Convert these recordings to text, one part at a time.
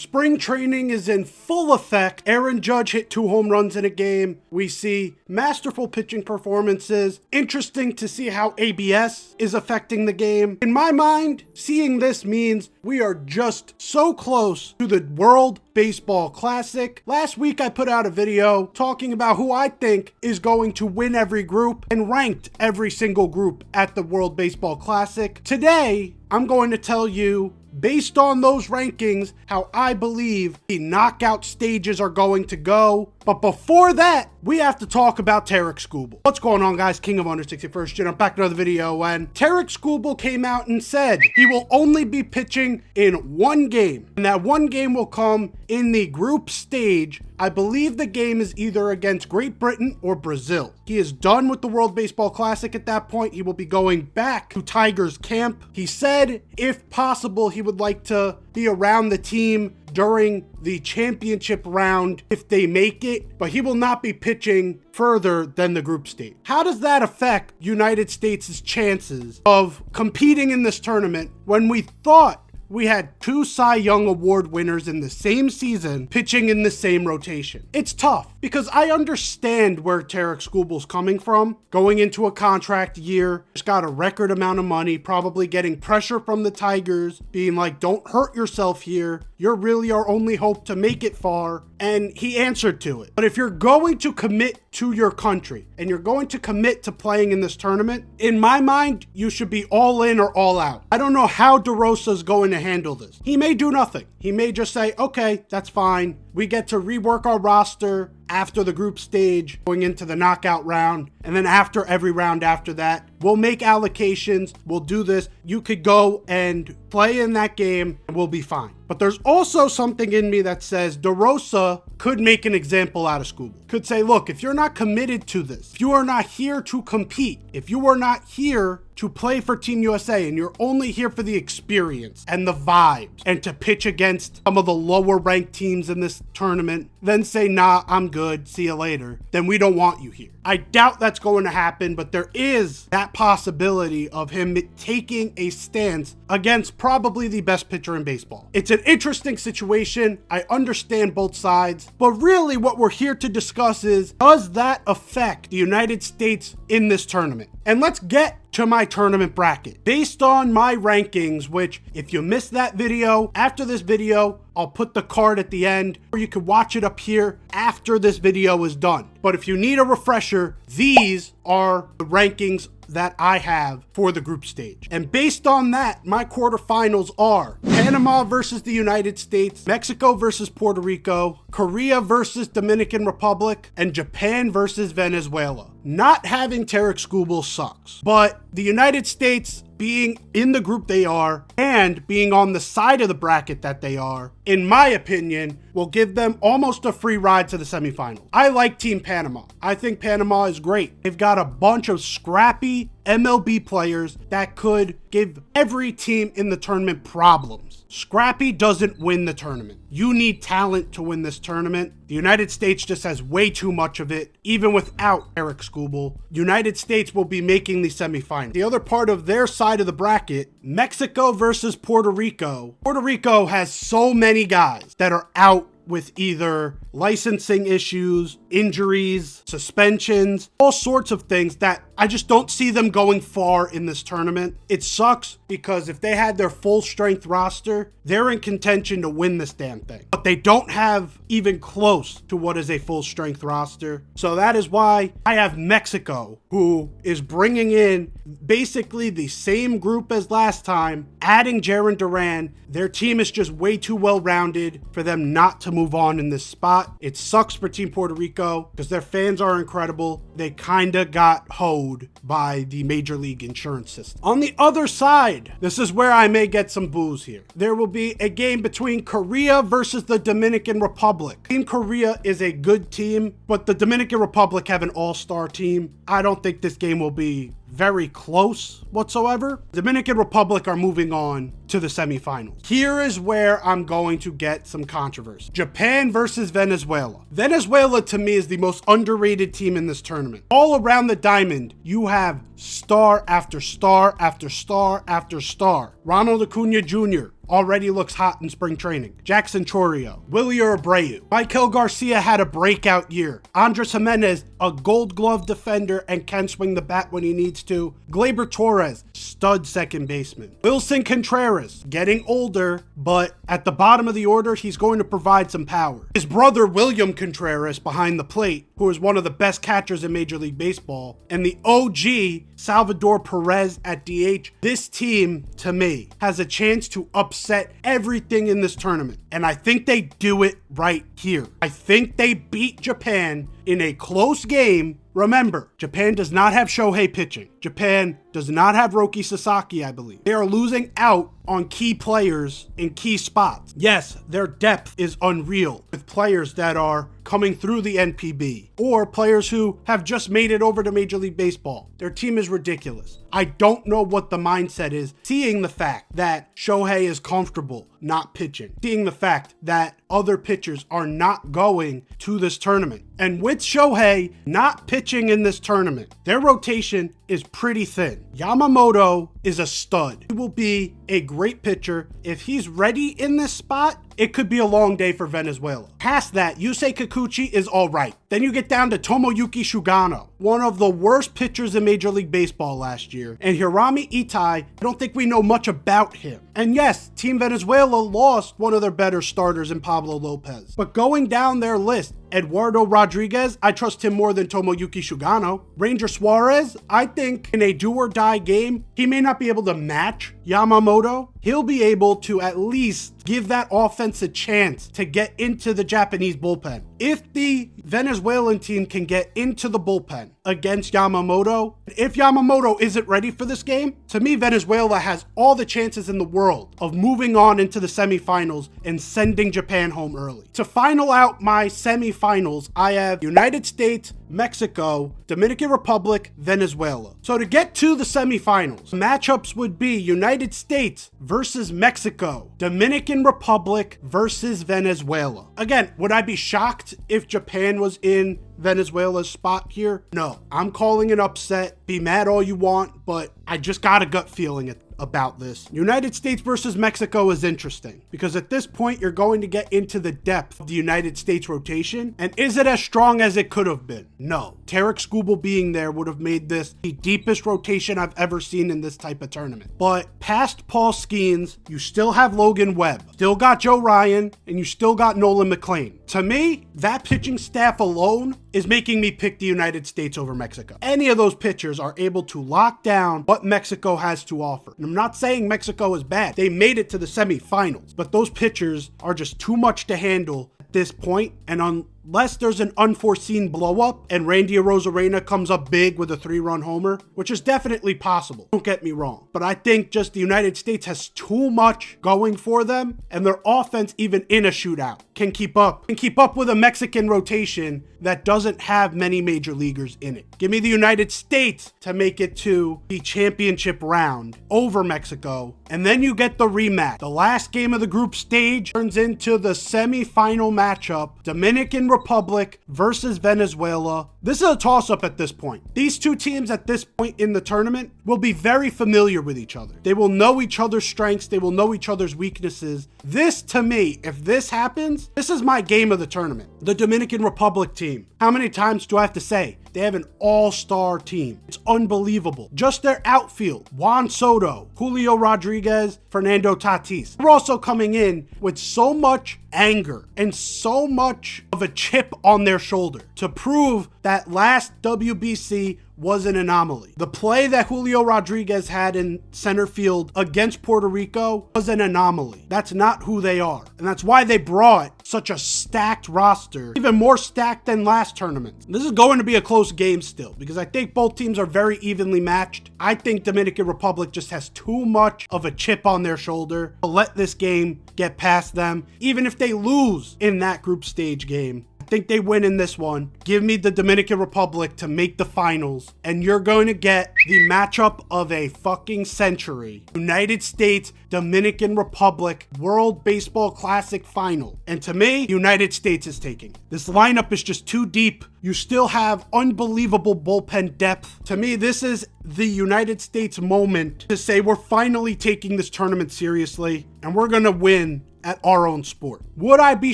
Spring training is in full effect. Aaron Judge hit 2 home runs in a game. We see masterful pitching performances. Interesting to see how ABS is affecting the game. In my mind, seeing this means we are just so close to the World Baseball Classic. Last week I put out a video talking about who I think is going to win every group and ranked every single group at the World Baseball Classic. Today, I'm going to tell you, based on those rankings, how I believe the knockout stages are going to go. But before that, we have to talk about Tarik Skubal. What's going on, guys? King of Under 61st Gen. I'm back with another video, and Tarik Skubal came out and said he will only be pitching in 1 game, and that 1 game will come in the group stage. I believe the game is either against Great Britain or Brazil. He is done with the World Baseball Classic at that point. He will be going back to Tigers camp. He said, if possible, he would like to be around the team during the championship round if they make it, but he will not be pitching further than the group stage. How does that affect United States' chances of competing in this tournament when we thought we had 2 Cy Young Award winners in the same season pitching in the same rotation? It's tough because I understand where Tarik Skubal's coming from. Going into a contract year, just got a record amount of money, probably getting pressure from the Tigers, being like, don't hurt yourself here. You're really our only hope to make it far. And he answered to it. But if you're going to commit to your country and you're going to commit to playing in this tournament, in my mind, you should be all in or all out. I don't know how DeRosa's going to handle this. He may do nothing. He may just say, okay, that's fine. We get to rework our roster after the group stage, going into the knockout round. And then after every round after that, we'll make allocations. We'll do this. You could go and play in that game and we'll be fine. But there's also something in me that says DeRosa could make an example out of Skubal. Could say, look, if you're not committed to this, if you are not here to compete, if you are not here to play for Team USA and you're only here for the experience and the vibes and to pitch against some of the lower ranked teams in this tournament, then say, nah, I'm good, see you later, then we don't want you here. I doubt that's going to happen, but there is that possibility of him taking a stance against probably the best pitcher in baseball. It's an interesting situation. I understand both sides, but really what we're here to discuss is, does that affect the United States in this tournament? And let's get to my tournament bracket. Based on my rankings, which if you missed that video, after this video, I'll put the card at the end, or you can watch it up here after this video is done. But if you need a refresher, these are the rankings that I have for the group stage. And based on that, my quarterfinals are Panama versus the United States, Mexico versus Puerto Rico, Korea versus Dominican Republic, and Japan versus Venezuela. Not having Tarik Skubal sucks, but the United States being in the group they are and being on the side of the bracket that they are, in my opinion, will give them almost a free ride to the semifinals. I like Team Panama. I think Panama is great. They've got a bunch of scrappy MLB players that could give every team in the tournament problems. Scrappy doesn't win the tournament. You need talent to win this tournament. The United States just has way too much of it, even without Tarik Skubal. United States will be making the semifinals. The other part of their side of the bracket, Mexico versus Puerto Rico. Puerto Rico has so many guys that are out with either licensing issues, injuries, suspensions, all sorts of things that I just don't see them going far in this tournament. It sucks because if they had their full strength roster, they're in contention to win this damn thing. But they don't have even close to what is a full strength roster. So that is why I have Mexico, who is bringing in basically the same group as last time, adding Jarren Duran. Their team is just way too well-rounded for them not to move on in this spot. It sucks for Team Puerto Rico because their fans are incredible. They kinda got hoed by the Major League insurance system. On the other side, this is where I may get some boos here. There will be a game between Korea versus the Dominican Republic. Team Korea is a good team, but the Dominican Republic have an all-star team. I don't think this game will be very close whatsoever. Dominican Republic are moving on to the semifinals. Here is where I'm going to get some controversy. Japan versus Venezuela. Venezuela to me is the most underrated team in this tournament. All around the diamond, you have star after star after star after star. Ronald Acuna Jr., already looks hot in spring training. Jackson Chorio, Willie Abreu. Michael Garcia had a breakout year. Andres Jimenez, a gold glove defender and can swing the bat when he needs to. Gleyber Torres, stud second baseman. Wilson Contreras, getting older, but at the bottom of the order, he's going to provide some power. His brother, William Contreras, behind the plate, who is one of the best catchers in Major League Baseball, and the OG, Salvador Perez at DH. This team, to me, has a chance to upset everything in this tournament, and I think they do it right here. I think they beat Japan in a close game. Remember, Japan does not have Shohei pitching. Japan does not have Roki Sasaki, I believe. They are losing out on key players in key spots. Yes, their depth is unreal with players that are coming through the NPB or players who have just made it over to Major League Baseball. Their team is ridiculous. I don't know what the mindset is, seeing the fact that Shohei is comfortable not pitching, seeing the fact that other pitchers are not going to this tournament. And with Shohei not pitching in this tournament, their rotation is pretty thin. Yamamoto is a stud. He will be a great pitcher. If he's ready in this spot, it could be a long day for Venezuela. Past that, Yusei Kikuchi is all right. Then you get down to Tomoyuki Sugano, one of the worst pitchers in Major League Baseball last year. And Hirami Itai, I don't think we know much about him. And yes, Team Venezuela lost one of their better starters in Pablo Lopez. But going down their list, Eduardo Rodriguez, I trust him more than Tomoyuki Sugano. Ranger Suarez, I think in a do or die game, he may not be able to match Yamamoto. He'll be able to at least give that offense a chance to get into the Japanese bullpen. If the Venezuelan team can get into the bullpen against Yamamoto, if Yamamoto isn't ready for this game, to me, Venezuela has all the chances in the world of moving on into the semifinals and sending Japan home early. To final out my semifinals, I have United States, Mexico, Dominican Republic, Venezuela. So to get to the semifinals, matchups would be United States versus Mexico, Dominican Republic versus Venezuela. Again, would I be shocked if Japan was in Venezuela's spot here? No, I'm calling an upset. Be mad all you want, but I just got a gut feeling about this. United States versus Mexico is interesting because at this point you're going to get into the depth of the United States rotation. And is it as strong as it could have been? No. Tarik Skubal being there would have made this the deepest rotation I've ever seen in this type of tournament. But past Paul Skeens, you still have Logan Webb, still got Joe Ryan, and you still got Nolan McLean. To me, that pitching staff alone is making me pick the United States over Mexico. Any of those pitchers are able to lock down what Mexico has to offer. And I'm not saying Mexico is bad. They made it to the semifinals, but those pitchers are just too much to handle at this point. And unless there's an unforeseen blow up and Randy Arozarena comes up big with a 3-run homer, which is definitely possible, don't get me wrong, but I think just the United States has too much going for them, and their offense, even in a shootout, can keep up with a Mexican rotation that doesn't have many major leaguers in it. Give me the United States to make it to the championship round over Mexico, and then you get the rematch. The last game of the group stage turns into the semi-final matchup, Dominican Republic versus Venezuela. This is a toss-up at this point. These two teams at this point in the tournament will be very familiar with each other. They will know each other's strengths. They will know each other's weaknesses. This, to me, if this happens, this is my game of the tournament. The Dominican Republic team. How many times do I have to say? They have an all-star team. It's unbelievable. Just their outfield, Juan Soto, Julio Rodriguez, Fernando Tatis. They're also coming in with so much anger and so much of a chip on their shoulder to prove that last WBC was an anomaly. The play that Julio Rodriguez had in center field against Puerto Rico was an anomaly. That's not who they are. And that's why they brought such a stacked roster, even more stacked than last tournament. This is going to be a close game still because I think both teams are very evenly matched. I think Dominican Republic just has too much of a chip on their shoulder to let this game get past them. Even if they lose in that group stage game, I I think they win in this one. Give me the Dominican Republic to make the finals, and you're going to get the matchup of a fucking century. United States, Dominican Republic, World Baseball Classic final. And to me, United States is taking. This lineup is just too deep. You still have unbelievable bullpen depth. To me, this is the United States moment to say we're finally taking this tournament seriously, and we're gonna win at our own sport. Would I be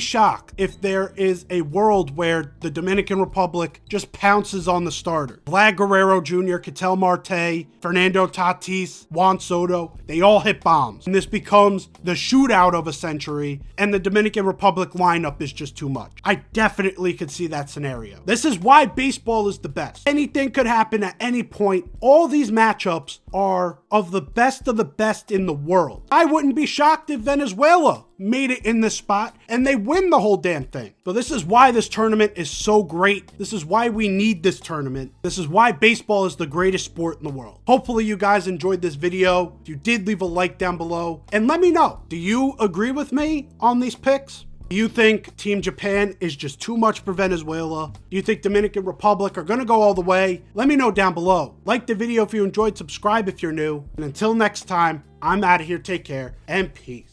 shocked if there is a world where the Dominican Republic just pounces on the starter? Vlad Guerrero Jr., Ketel Marte, Fernando Tatis, Juan Soto, they all hit bombs. And this becomes the shootout of a century, and the Dominican Republic lineup is just too much. I definitely could see that scenario. This is why baseball is the best. Anything could happen at any point. All these matchups are of the best in the world. I wouldn't be shocked if Venezuela made it in this spot and they win the whole damn thing. So this is why this tournament is so great. This is why we need this tournament. This is why baseball is the greatest sport in the world. Hopefully you guys enjoyed this video. If you did, leave a like down below and let me know, do you agree with me on these picks? Do you think Team Japan is just too much for Venezuela? Do you think Dominican Republic are going to go all the way? Let me know down below. Like the video if you enjoyed, subscribe if you're new. And until next time, I'm out of here. Take care and peace.